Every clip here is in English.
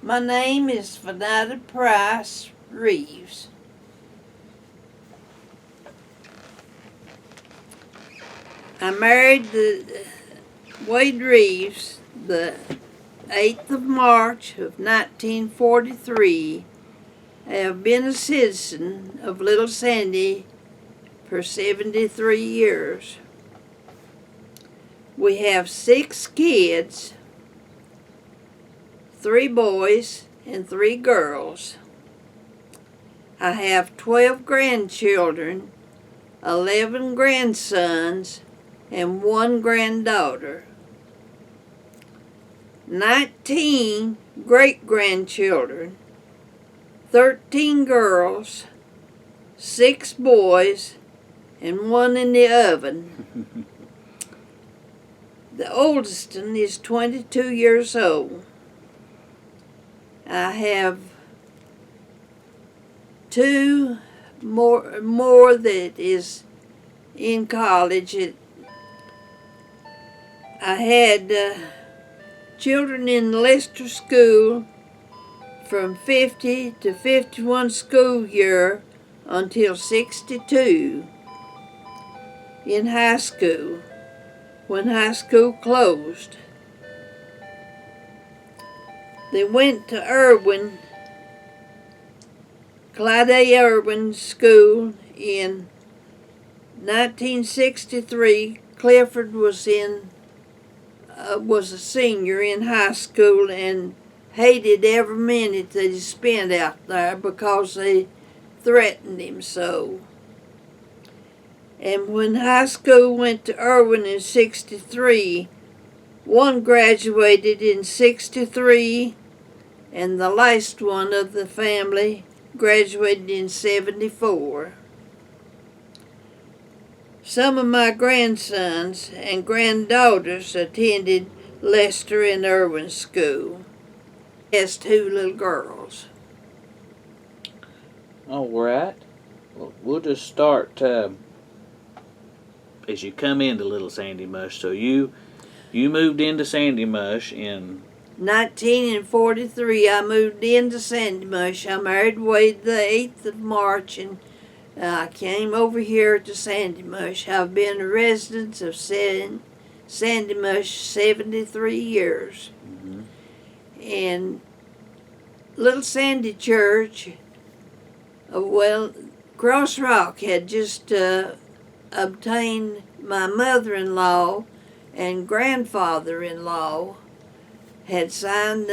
My name is Venita Reeves. I married Wade Reeves the 8th of March of 1943. I have been a citizen of Little Sandy for 73 years. We have 6 kids, 3 boys and 3 girls. I have 12 grandchildren, 11 grandsons, and 1 granddaughter. 19 great-grandchildren, 13 girls, 6 boys, and 1 in the oven. The oldest one is 22 years old. I have 2 more that is in college. I had children in Lester School from 50 to 51 school year until 62 in high school, when high school closed. They went to Clyde A. Irwin School in 1963. Clifford was a senior in high school and hated every minute that he spent out there because they threatened him so. And when high school went to Irwin in 63, one graduated in 63, and the last one of the family graduated in 74. Some of my grandsons and granddaughters attended Lester and Irwin School. He has 2 little girls. All right. Well, we'll just start as you come into Little Sandy Mush. So you moved into Sandy Mush in 1943. I moved into Sandy Mush. I married Wade the 8th of March, and I came over here to Sandy Mush. I've been a resident of Sandy Mush 73 years. Mm-hmm. And Little Sandy Church, Cross Rock had just obtained my mother-in-law and grandfather-in-law had signed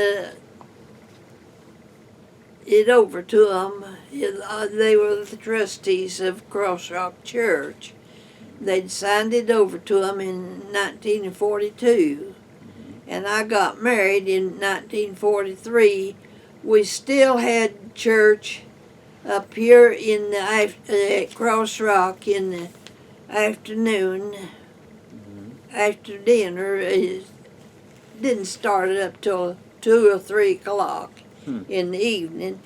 it over to them. They were the trustees of Cross Rock Church. They'd signed it over to them in 1942, and I got married in 1943. We still had church up here in at Cross Rock in the afternoon after dinner. It didn't start up till 2 or 3 o'clock in the evening.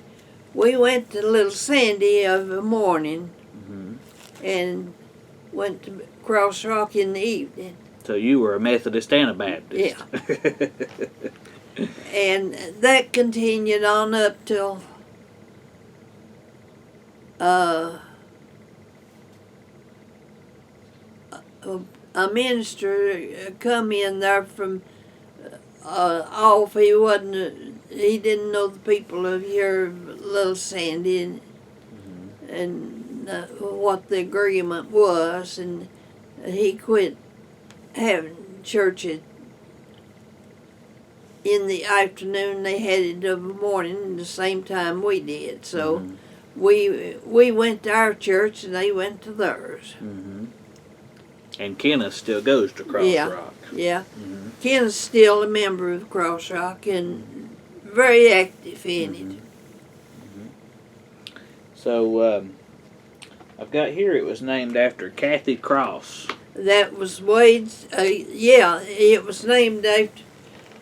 We went to Little Sandy of the morning and went to Cross Rock in the evening. So you were a Methodist and a Baptist. Yeah. And that continued on up till a minister come in there from off. He didn't know the people of here, Little Sandy, and what the agreement was, and he quit having church in the afternoon. They had it in the morning the same time we did. So we went to our church and they went to theirs. Mm-hmm. And Kenneth still goes to Cross Rock. Yeah. Mm-hmm. Kenneth's still a member of Cross Rock and very active in it. So I've got here it was named after Kathy Cross. That was Wade's, it was named after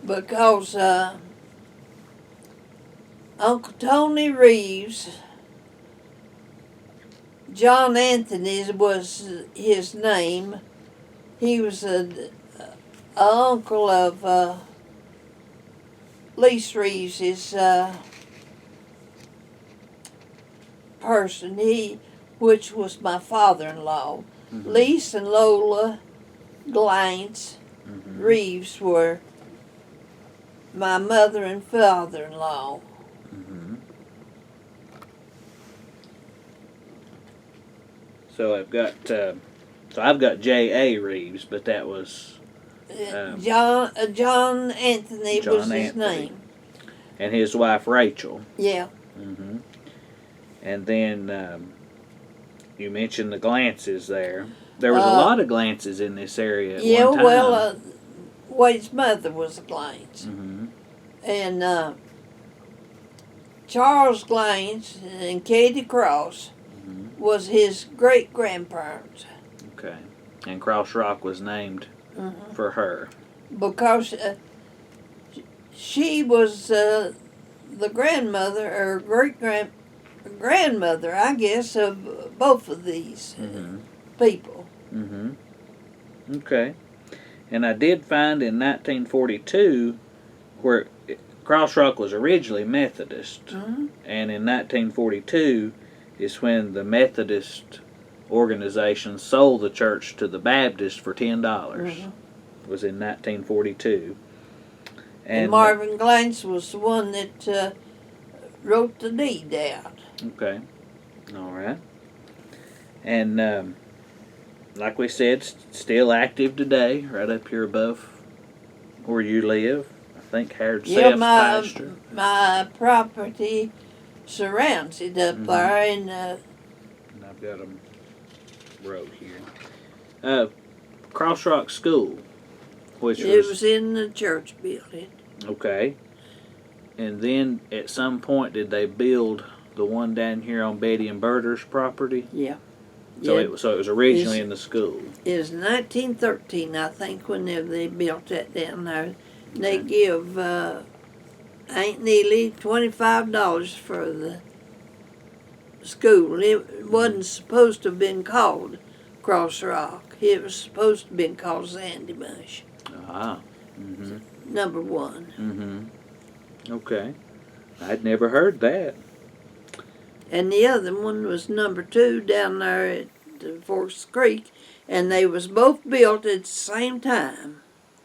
because Uncle Tony Reeves, John Anthony was his name. He was an uncle of Little Reeves' person, which was my father-in-law. Mm-hmm. Lisa and Lola Glantz Mm-hmm. Reeves were my mother and father-in-law. Mm-hmm. So I've got J.A. Reeves, but that was John Anthony was John his Anthony. name. And his wife Rachel. Yeah. Mm-hmm. And then you mentioned the Glances there. There was a lot of Glances in this area at Yeah, one time. well, Wade's mother was a Glantz. Mm-hmm. And Charles Glantz and Katie Cross Mm-hmm. was his great-grandparents. Okay. And Cross Rock was named for her. Because she was the grandmother or great-grandmother, I guess, of both of these people. Mm-hmm. Okay. And I did find in 1942 where Cross Rock was originally Methodist, Mm-hmm. and in 1942 is when the Methodist organization sold the church to the Baptist for $10. Mm-hmm. It was in 1942. And Marvin Glantz was the one that wrote the deed out. Okay. All right. And like we said, still active today, right up here above where you live. I think Harold Self's pasture. My property surrounds it up there, and I've got them wrote here. Cross Rock School, which it was in the church building. Okay. And then at some point, did they build the one down here on Betty and Berter's property? Yeah. So it was originally in the school. It was 1913, I think, when they built that down there. Okay. They give ain't nearly $25 for the school. It wasn't supposed to have been called Cross Rock. It was supposed to have been called Sandy Mush. Ah. Mm-hmm. Number one. Mm-hmm. Okay. I'd never heard that. And the other one was number 2 down there at Forks Creek, and they was both built at the same time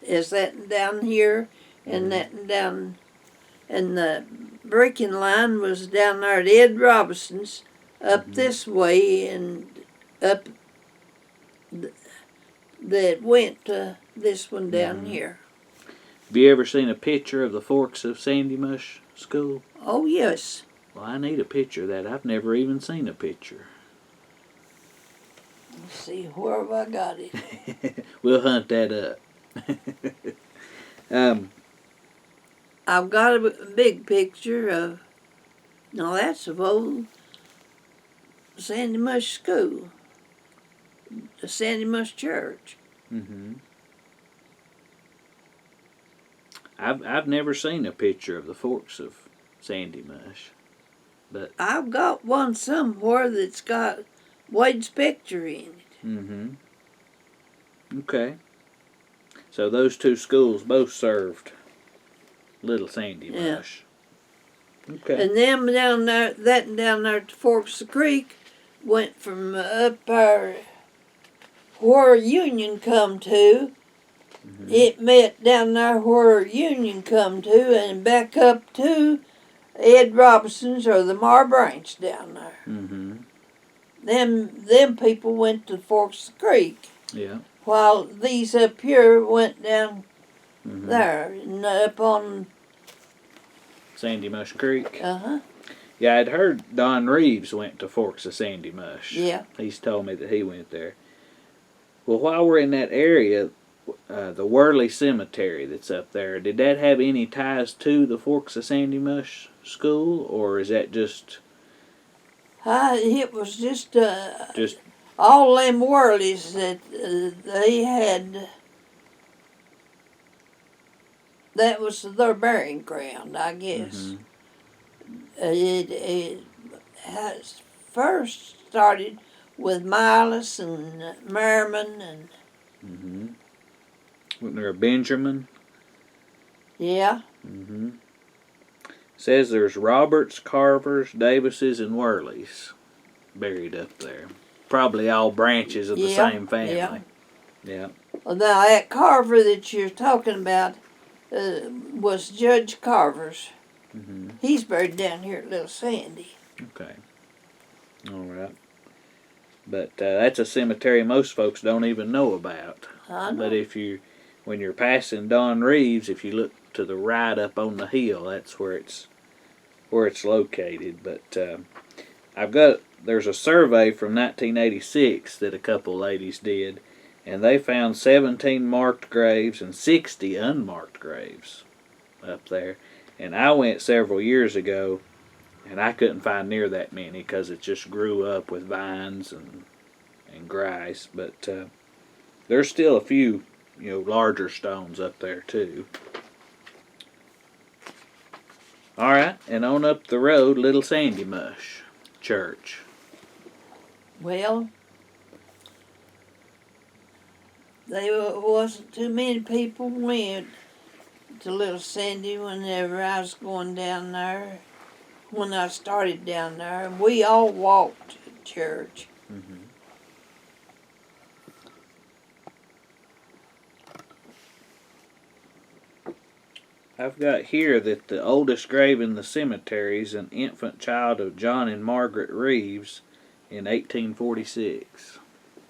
as that down here and that down, and the breaking line was down there at Ed Robinson's up this way and up that went to this one down here. Have you ever seen a picture of the Forks of Sandy Mush School? Oh, yes. Well, I need a picture of that. I've never even seen a picture. Let's see, where have I got it? We'll hunt that up. I've got a big picture of, now that's of old Sandy Mush School, the Sandy Mush Church. Mm-hmm. I've never seen a picture of the Forks of Sandy Mush, but I've got one somewhere that's got Wade's picture in it. Mm-hmm. Okay. So those two schools both served Little Sandy Mush. Yeah. Okay. And them down there, that down there at the Forks of the Creek, went from up there where Union come to. Mm-hmm. It met down there where Union come to, and back up to Ed Robinson's or the Mar Branch down there. Mm-hmm. Them people went to the Forks of the Creek. Yeah. While these up here went down there and up on Sandy Mush Creek. Uh-huh. Yeah, I'd heard Don Reeves went to Forks of Sandy Mush. Yeah. He's told me that he went there. Well, while we're in that area, the Worley Cemetery that's up there, did that have any ties to the Forks of Sandy Mush School, or is that just... it was just all them Worleys that they had. That was their burying ground, I guess. It has first started with Milas and Merriman and. Wasn't there a Benjamin? Yeah. Says there's Roberts, Carvers, Davises, and Worleys buried up there. Probably all branches of the same family. Yeah. Yeah. Well, now that Carver that you're talking about was Judge Carver's. Mm-hmm. He's buried down here at Little Sandy. Okay. All right. But that's a cemetery most folks don't even know about. I know. But when you're passing Don Reeves, if you look to the right up on the hill, that's where it's located. But there's a survey from 1986 that a couple ladies did, and they found 17 marked graves and 60 unmarked graves up there. And I went several years ago, and I couldn't find near that many because it just grew up with vines and grass. But there's still a few, larger stones up there too. All right, and on up the road, Little Sandy Mush Church. Well, there wasn't too many people went to Little Sandy whenever I was going down there. When I started down there, and we all walked to church. Mm-hmm. I've got here that the oldest grave in the cemetery is an infant child of John and Margaret Reeves in 1846. Does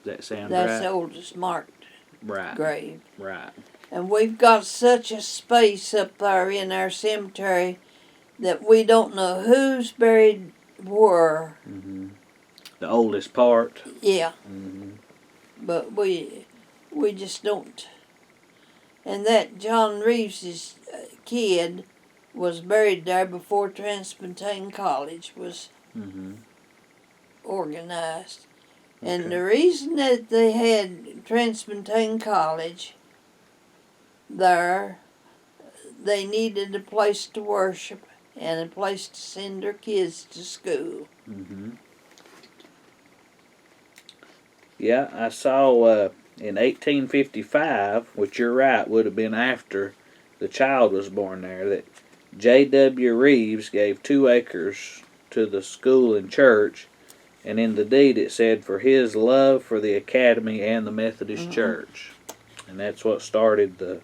that sound right? That's the oldest marked grave. Right. And we've got such a space up there in our cemetery that we don't know who's buried where. Mm-hmm. The oldest part. Yeah. Mm-hmm. But we just don't. And that John Reeves' kid was buried there before Transpontine College was organized. Okay. And the reason that they had Transpontine College there, they needed a place to worship and a place to send their kids to school. Mm-hmm. Yeah, I saw in 1855, which you're right, would have been after the child was born there, that J.W. Reeves gave 2 acres to the school and church, and in the deed it said for his love for the academy and the Methodist Church. And that's what started the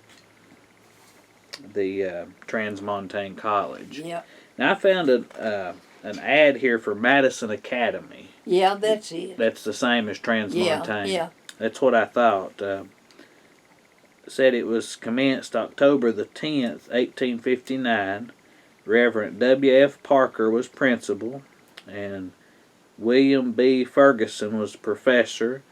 Transmontane College. Yeah. Now I found an ad here for Madison Academy. Yeah, that's it. That's the same as Transmontane. Yeah. That's what I thought. Said it was commenced October the 10th, 1859. Reverend W.F. Parker was principal, and William B. Ferguson was professor,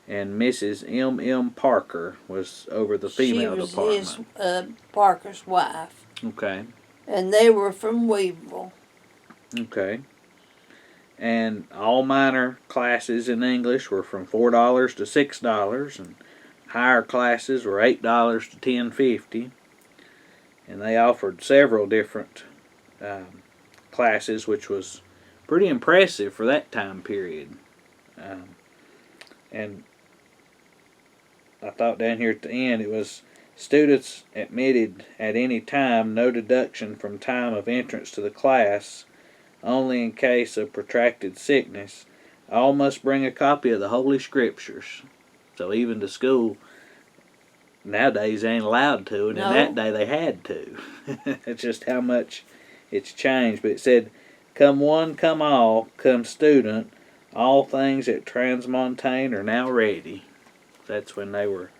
and Mrs. M.M. Parker was over the female department. She was his Parker's wife. Okay. And they were from Weevil. Okay. And all minor classes in English were from $4 to $6, and higher classes were $8 to $10.50. And they offered several different classes, which was pretty impressive for that time period. And I thought down here at the end it was students admitted at any time, no deduction from time of entrance to the class, only in case of protracted sickness. All must bring a copy of the Holy Scriptures. So even to school nowadays they ain't allowed to, and in that day they had to. It's just how much it's changed. But it said, come one, come all, come student, all things at Transmontane are now ready. That's when they were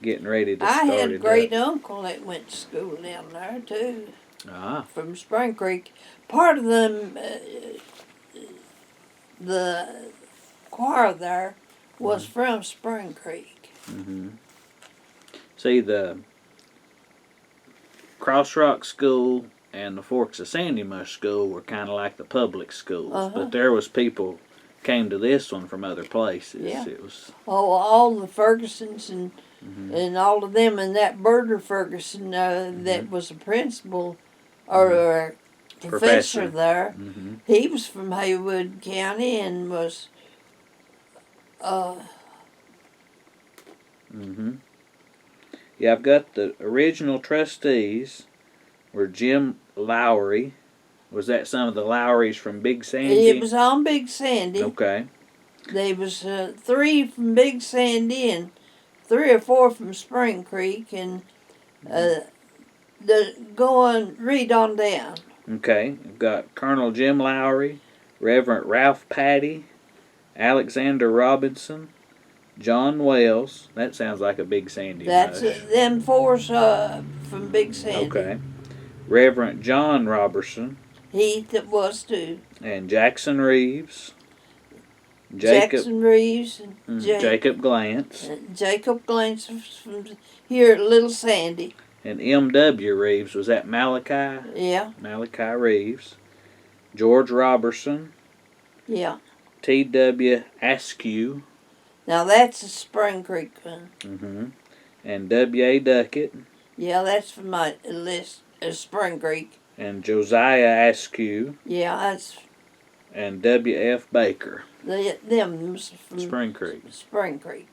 getting ready to start it. I had a great uncle that went to school down there too. From Spring Creek. Part of them, the choir there was from Spring Creek. Mm-hmm. See, the Cross Rock School and the Forks of Sandy Mush School were kind of like the public schools, but there was people came to this one from other places. Yeah. It was all the Fergusons and all of them, and that Berger Ferguson that was a principal or a professor there. Mm-hmm. He was from Haywood County and was Yeah, I've got the original trustees were Jim Lowry, Was that some of the Lowrys from Big Sandy? It was on Big Sandy. Okay. There was 3 from Big Sandy and 3 or 4 from Spring Creek, and go on, read on down. Okay. We've got Colonel Jim Lowry, Reverend Ralph Patty, Alexander Robinson, John Wells. That sounds like a Big Sandy That's Mush. them 4's from Big Sandy. Okay. Reverend John Robertson. He was too. And Jackson Reeves. Jackson Reeves and Jacob Glantz. Jacob Glantz from here at Little Sandy. And M.W. Reeves. Was that Malachi? Yeah. Malachi Reeves. George Robertson. Yeah. T.W. Askew. Now that's a Spring Creek one. And W.A. Duckett. Yeah, that's from my list. Spring Creek. And Josiah Askew. Yeah, that's. And W.F. Baker. Them from Spring Creek. Spring Creek.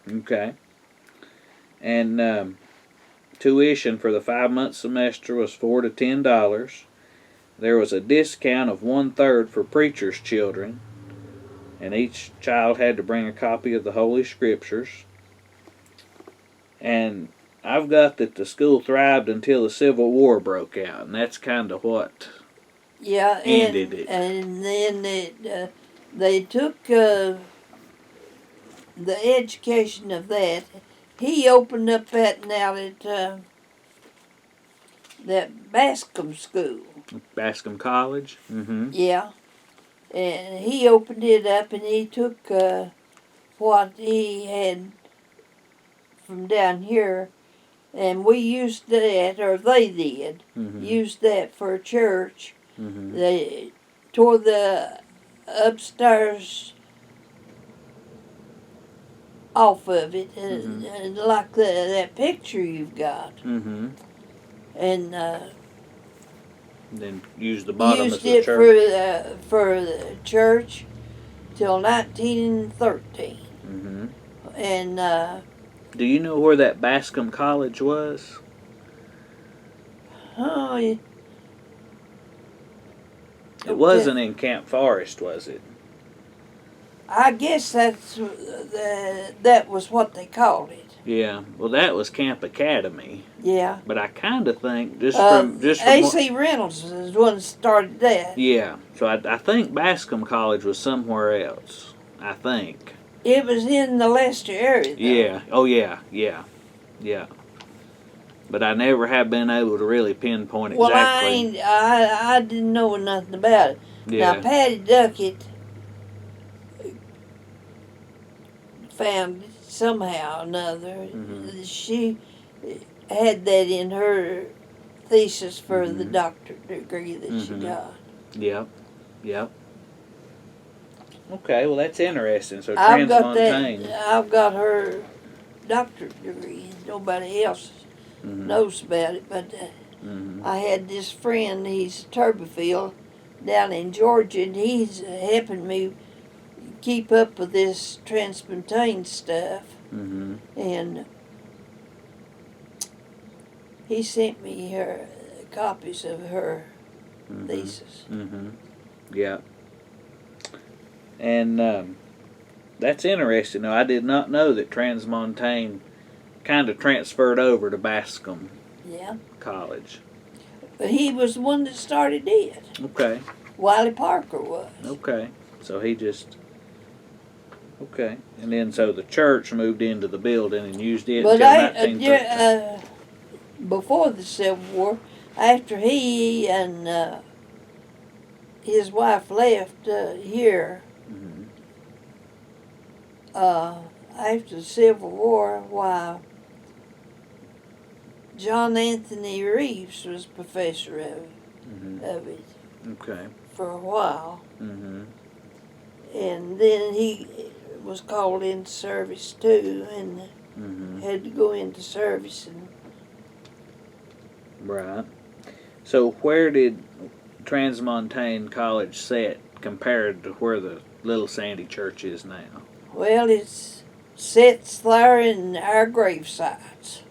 Okay. And tuition for the 5-month semester was $4 to $10. There was a discount of 1/3 for preachers' children, and each child had to bring a copy of the Holy Scriptures. And I've got that the school thrived until the Civil War broke out, and that's kind of what ended it. And then they took the education of that. He opened up that now at that Bascom School. Bascom College? Yeah. And he opened it up and he took what he had from down here, and we used that, or they did, used that for a church. They tore the upstairs off of it, and like that picture you've got. And then used the bottom used as the it church. for the church till 1913. And do you know where that Bascom College was? oh, It wasn't in Camp Forest, was it? I guess that was what they called it. Yeah. Well, that was Camp Academy. Yeah. But I kind of think just from A.C. Reynolds is the one that started that. Yeah. So I think Bascom College was somewhere else. I think. It was in the Lester area, though. Yeah. Oh yeah. Yeah. Yeah. But I never have been able to really pinpoint exactly. Well, I didn't know nothing about it. Yeah. Now Patty Duckett found it somehow or another. She had that in her thesis for the doctorate degree that she got. Yep. Yep. Okay, well that's interesting. So I've got Transmontane. that. I've got her doctorate degree. Nobody else knows about it, but I had this friend. He's Turberville down in Georgia, and he's helping me keep up with this Transmontane stuff. And he sent me her copies of her thesis. Yeah. And that's interesting. Now, I did not know that Transmontane kind of transferred over to Bascom College. But he was the one that started it. Okay. Wiley Parker was. Okay. So he just... Okay. And then so the church moved into the building and used it But until 1913. Before the Civil War, after he and his wife left here, after the Civil War, why John Anthony Reeves was professor of it Okay. for a while. And then he was called into service too, and had to go into service. And Right. So where did Transmontane College sit compared to where the Little Sandy Church is now? well, it sits there in our grave sites.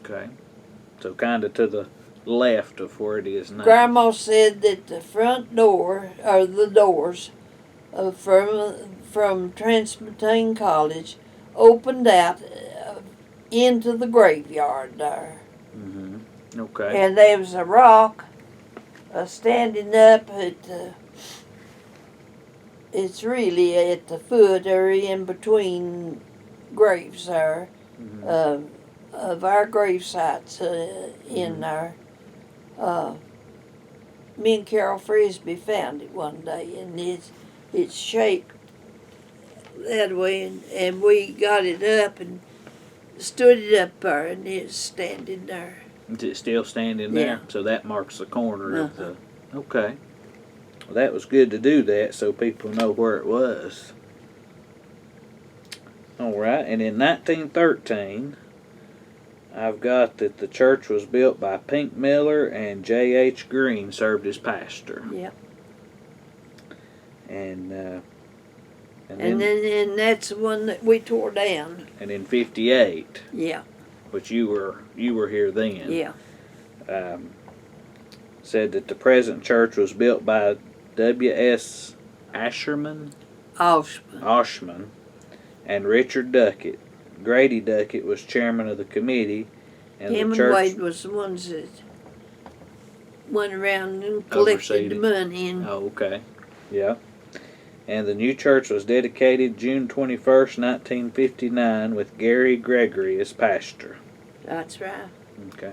Okay. So kind of to the left of where it is now. Grandma said that the front door, or the doors, from Transmontane College opened out into the graveyard there. Mm-hmm. Okay. And there was a rock standing up at it's really at the foot or in between graves there, Mm-hmm. of our grave sites in Mhm. there. Me and Carol Frisbee found it one day, and it's shaped that way, and we got it up and stood it up there, and it's standing there. Is it still standing there? Yeah. So that marks the corner of Uh-huh. the. Okay. Well, that was good to do that so people know where it was. All right, and in 1913, I've got that the church was built by Pink Miller and J.H. Green served as pastor. Yeah. And And then that's the one that we tore down. and in 58, Yeah. which you were here then. Yeah. Said that the present church was built by W.S. Asherman, Oshman. and Richard Duckett. Grady Duckett was chairman of the committee, and Him the and church Wade was the ones that went around and collected Overseed the it. money. And Oh, okay. Yeah. And the new church was dedicated June 21st, 1959, with Gary Gregory as pastor. that's right. Okay.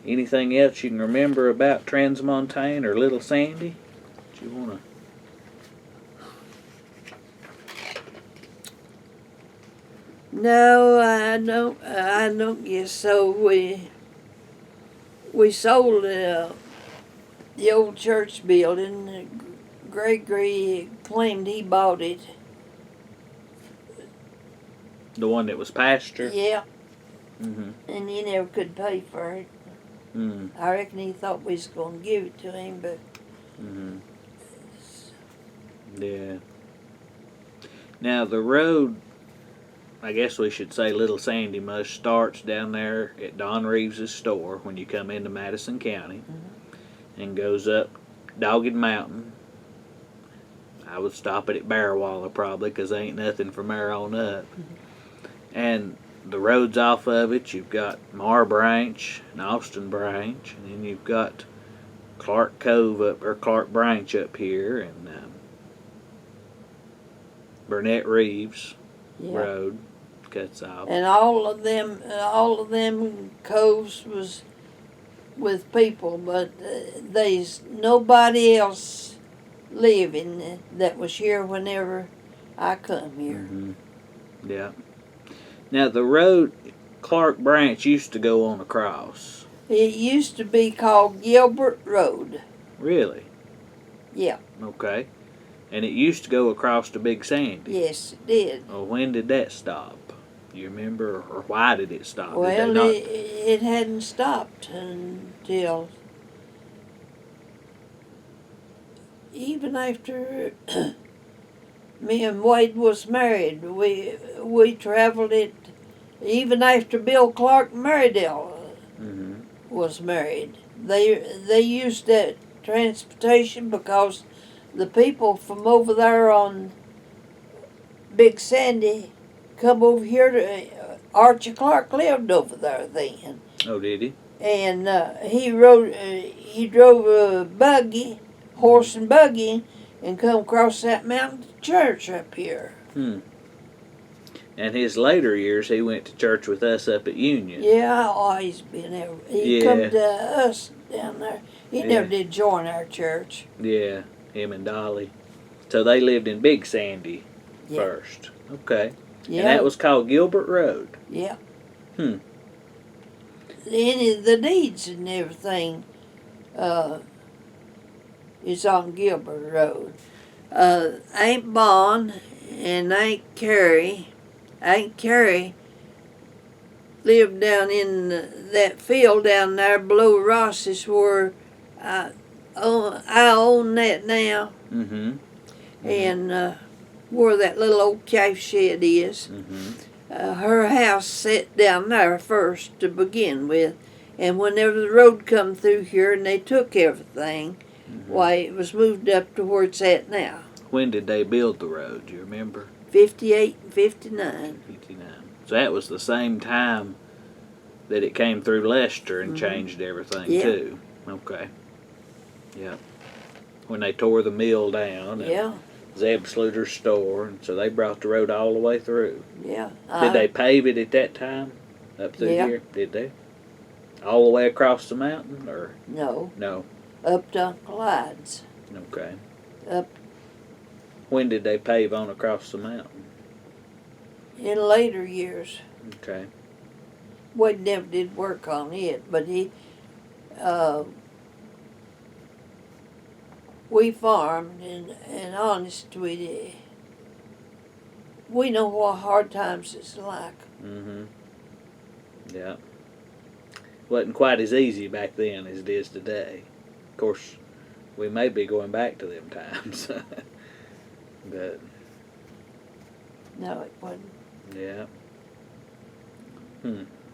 Anything else you can remember about Transmontane or Little Sandy? Do you want to? No, I don't guess so. We sold the old church building. Gregory claimed he bought it. The one that was pastor? Yeah, Mm-hmm. and he never could pay for it. Mm-hmm. I reckon he thought we was going to give it to him, but Mm-hmm. Yeah. Now the road, I guess we should say Little Sandy Mush, starts down there at Don Reeves' store when you come into Madison County, and goes up Dogged Mountain. I would stop it at Bearwaller probably, 'cause there ain't nothing from there on up. And the roads off of it, you've got Mar Branch and Austin Branch, and then you've got Clark Cove or Clark Branch up here, and Burnett Reeves yeah. Road cuts off. And all of them coves was with people, but there's nobody else living that was here whenever I come here. Mm-hmm. Yeah. Now the road, Clark Branch used to go on across. It used to be called Gilbert Road. Really? Yeah. Okay. And it used to go across to Big Sandy. Yes, it did. Well, when did that stop? Do you remember, or why did it stop? Well, did they not? it hadn't stopped until even after me and Wade was married. We traveled it even after Bill Clark Marydale Mm-hmm. was married. They used that transportation because the people from over there on Big Sandy come over here to Archie Clark lived over there then, Oh, did he? and he drove a buggy, horse and buggy, and come across that mountain to church up here. And his later years, he went to church with us up at Union. Yeah, I always been there. He Yeah. come to us down there. He Yeah. never did join our church. Yeah, him and Dolly. So they lived in Big Sandy Yeah. first. Okay. Yeah, And that was called Gilbert Road. yeah. Hmm. Any of the deeds and everything is on Gilbert Road. Aunt Bon and Aunt Carrie lived down in that field down there below Ross's where I own that now, Mm-hmm. and where that little old calf shed is. Mm-hmm. Her house set down there first to begin with, And whenever the road come through here and they took everything, why, it was moved up to where it's at now. When did they build the road? Do you remember? 58 and 59. 59. So that was the same time that it came through Lester and Mhm. changed everything Yeah. too. Okay. Yeah. When they tore the mill down and Yeah, Zeb Sluter's store, and so they brought the road all the way through. yeah. Did they pave it at that time? Up through Yeah. here? Did they? All the way across the mountain, or No, no? up to Uncle Hyde's. Okay. Up When did they pave on across the mountain? in later years. Okay. Wade never did work on it, but we farmed, and honest, we know what hard times it's like. Mm-hmm. Yeah. Wasn't quite as easy back then as it is today. Of course, we may be going back to them times. But, No, it wasn't. yeah.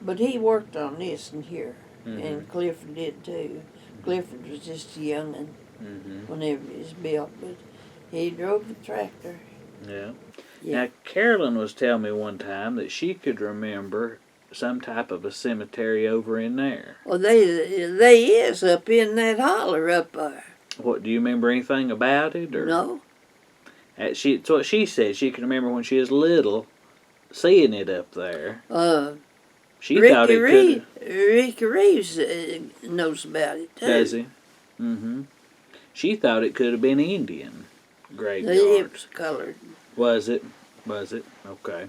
But he worked on this in here, Mm-hmm. and Clifford did too. Clifford was just a young'un Mm-hmm. whenever it was built, but he drove the tractor. Yeah. Yeah. Now, Carolyn was telling me one time that she could remember some type of a cemetery over in there. Well, they is up in that holler up there. What, do you remember anything about it? Or? No? It's what she said. She can remember when she was little, seeing it up there. She thought it could. Ricky Reeves knows about it too. Does he? Mm-hmm. She thought it could have been Indian graveyard. It was colored. Was it? Was it? Okay.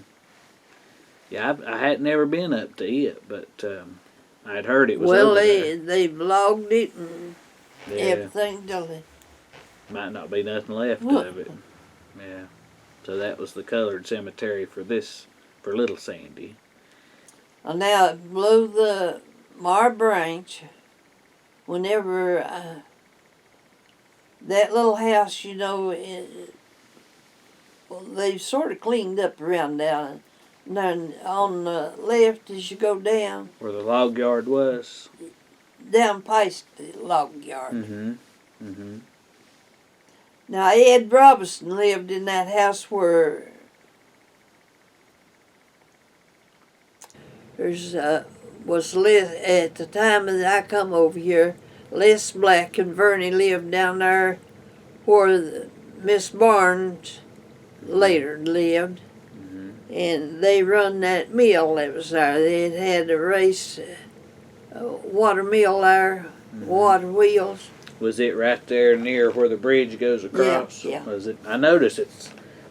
Yeah, I hadn't ever been up to it, but I'd heard it was over there. They logged it and Yeah, everything till it. might not be nothing left of it. Yeah. So that was the colored cemetery for Little Sandy. Well, now it blew the Mar Branch. Whenever that little house, they've sort of cleaned up around down. And then on the left, as you go down, Where the log yard was. down past the log yard. Mm-hmm. Mm-hmm. Now, Ed Robinson lived in that house where there's was Les, at the time that I come over here, Les Black and Vernie lived down there where Miss Barnes later lived. Mm-hmm. And they run that mill that was there. They had a race, water mill there, Mm-hmm. water wheels. Was it right there near where the bridge goes across? Yeah. Was it? I noticed it's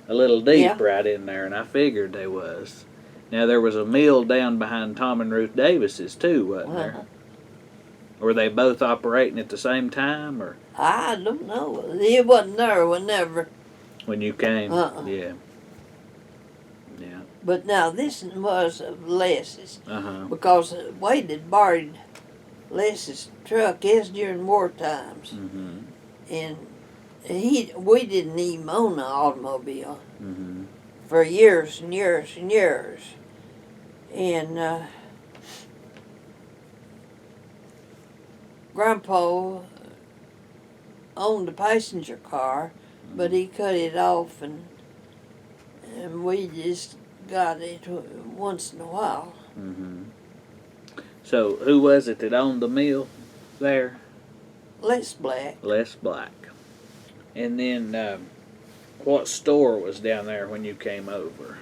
a little deep Yeah. right in there, and I figured they was. Now there was a mill down behind Tom and Ruth Davis's too, wasn't there? Uh-huh. Were they both operating at the same time, or I don't know. It wasn't there whenever. when you came? Uh-uh. Yeah. Yeah. But now this was of Les's, Uh-huh. because Wade had borrowed Les's truck is during war times, Mm-hmm. and we didn't even own an automobile Mm-hmm. for years and years and years, and Grandpa owned a passenger car, but he cut it off, and we just got it once in a while. Mm-hmm. So who was it that owned the mill there? Les Black. Les Black. And then what store was down there when you came over?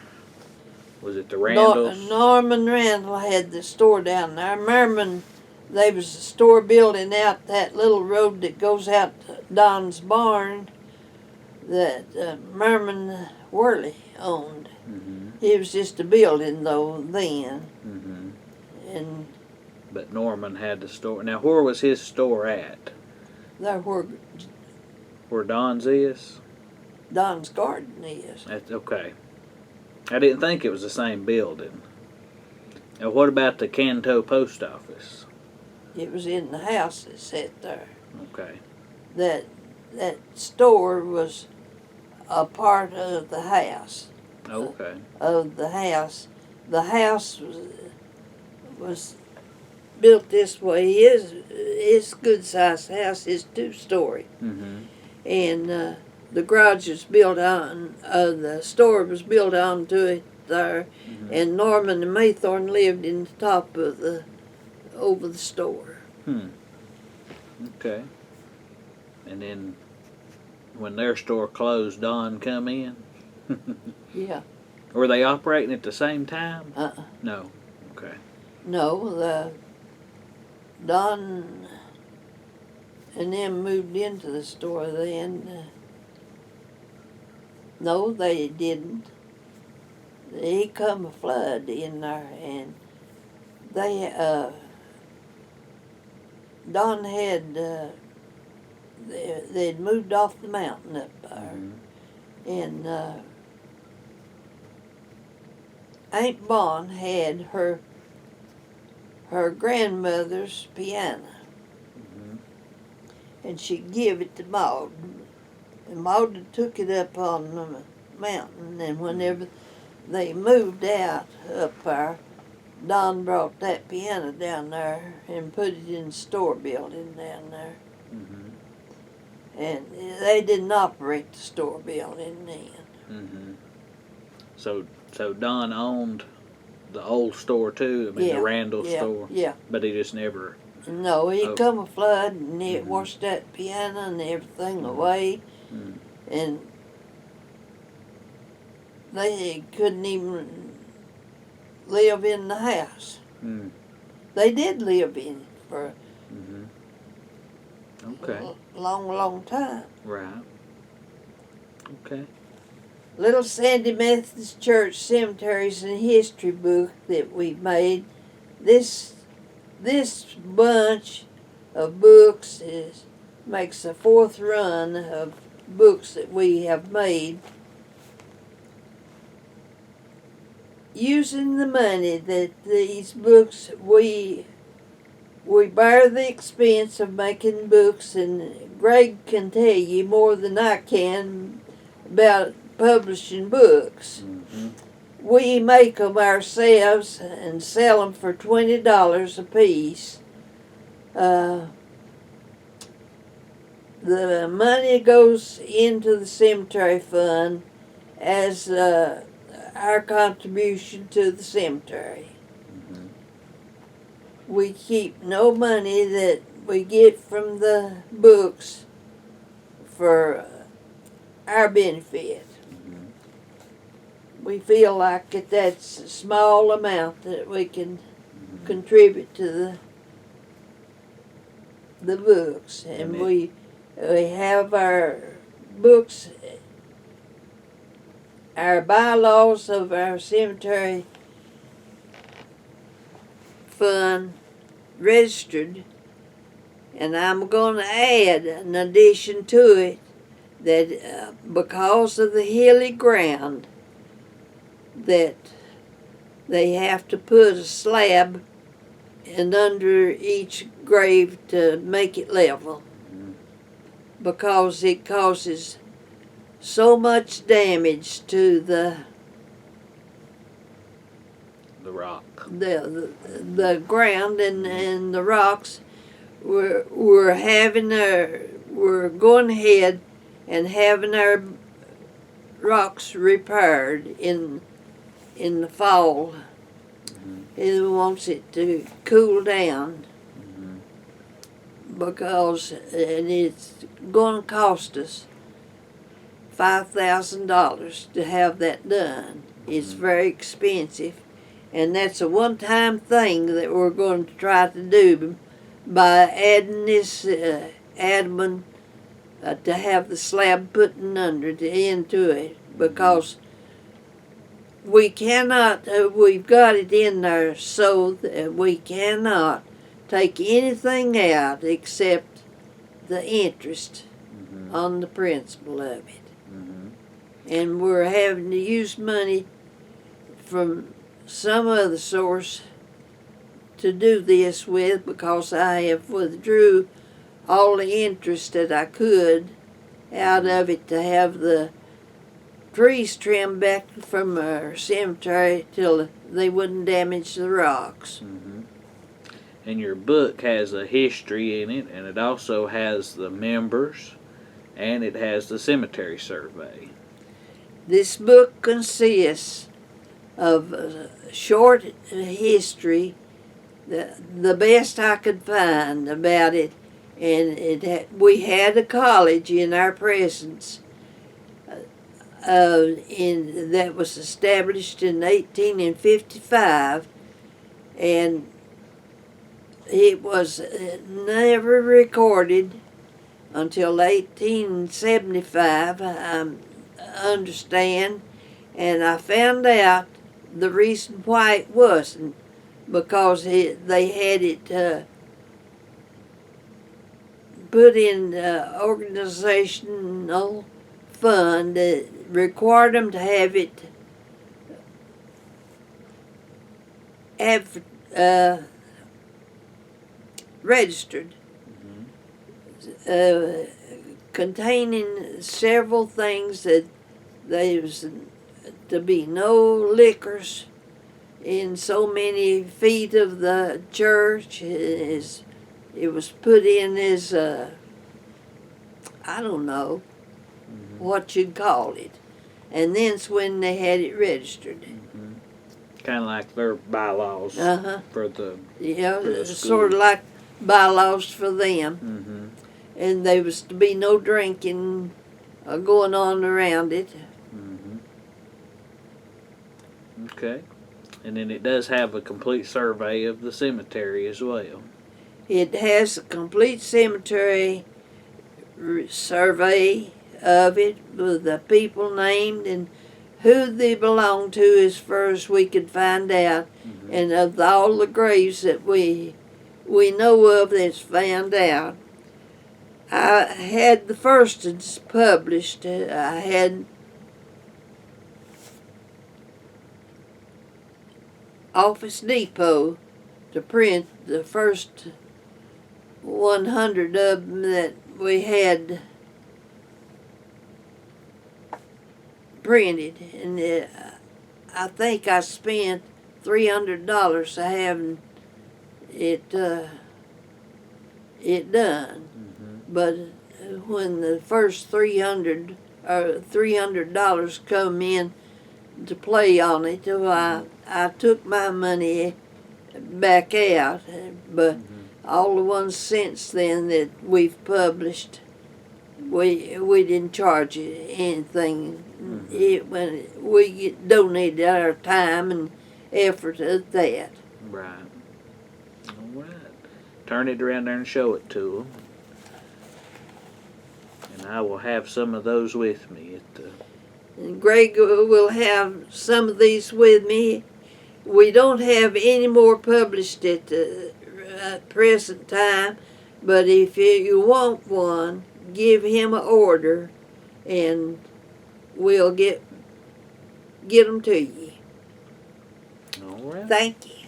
Was it the Randalls? Norman Randall had the store down there. Merriman, there was a store building out that little road that goes out to Don's barn that Merriman Worley owned. Mm-hmm. It was just a building though then, Mm-hmm. and But Norman had the store. Now, where was his store at? there where Where Don's is? Don's garden is. That's okay. I didn't think it was the same building. Now, what about the Canto Post Office? It was in the house that sat there. Okay. That store was a part of the house. Okay. Of the house. The house was built this way. His good sized house is 2-story, Mm-hmm. and the garage was built on. The store was built onto it there, Mm-hmm. and Norman and Maythorne lived in the top of the over the store. Okay. And then when their store closed, Don come in. Yeah. Were they operating at the same time? Uh-uh. No. Okay. No, the Don and them moved into the store then. No, they didn't. He come a flood in there, and they Don had they'd moved off the mountain up there, and Aunt Bon had her grandmother's piano, and she give it to Maud. And Maud took it up on the mountain, and whenever they moved out up there, Don brought that piano down there and put it in the store building down there. Mm-hmm. And they didn't operate the store building then. Mm-hmm. So Don owned the old store too. I mean, the Randall store. Yeah. But he just never. No, he Oh. come a flood and it Mhm. washed that piano and everything Mhm. away, Mm. and they couldn't even live in the house. Mm. They did live in it for Mm-hmm. Okay. a long time. Right. Okay. Little Sandy Methodist Church Cemeteries and History book that we made. This bunch of books makes the 4th run of books that we have made. Using the money that these books, we bear the expense of making books, and Greg can tell you more than I can about publishing books. Mm-hmm. We make them ourselves and sell them for $20 a piece. The money goes into the cemetery fund as our contribution to the cemetery. Mm-hmm. We keep no money that we get from the books for our benefit. We feel like that's a small amount that we can contribute to the books, and we have our books, our bylaws of our cemetery fund registered, and I'm going to add an addition to it that because of the hilly ground, that they have to put a slab and under each grave to make it level, because it causes so much damage to the rock. the ground and the rocks. We're going ahead and having our rocks repaired in the fall. It wants it to cool down, because and it's going to cost us $5,000 to have that done. It's very expensive, and that's a one-time thing that we're going to try to do by adding this adamant to have the slab put into it, because we cannot, we've got it in there so that we cannot take anything out except the interest on the principal of it. And we're having to use money from some other source to do this with, because I have withdrew all the interest that I could out of it to have the trees trimmed back from our cemetery till they wouldn't damage the rocks. And your book has a history in it, and it also has the members, and it has the cemetery survey. This book consists of a short history, the best I could find about it, and we had a college in our presence that was established in 1855, and it was never recorded until 1875, I understand, and I found out the reason why it wasn't, because they had it put in organizational fund that required them to have it registered, containing several things that there was to be no liquors in so many feet of the church. It was put in as I don't know what you'd call it, and then's when they had it registered. Kind of like their bylaws for the Yeah, for the school. sort of like bylaws for them. And there was to be no drinking going on around it. Okay. And then it does have a complete survey of the cemetery as well. It has a complete cemetery survey of it with the people named and who they belonged to as far as we could find out, and of all the graves that we know of that's found out. I had the first ones published. I had Office Depot to print the first 100 of them that we had printed, and I think I spent $300 having it done. But when the first $300 come in to play on it, I took my money back out. But all the ones since then that we've published, we didn't charge anything. When we donated our time and effort at that. Right. All right. Turn it around there and show it to them. And I will have some of those with me at the. And Greg will have some of these with me. We don't have any more published at the present time, but if you want one, give him an order, and we'll get them to you. All right. Thank you.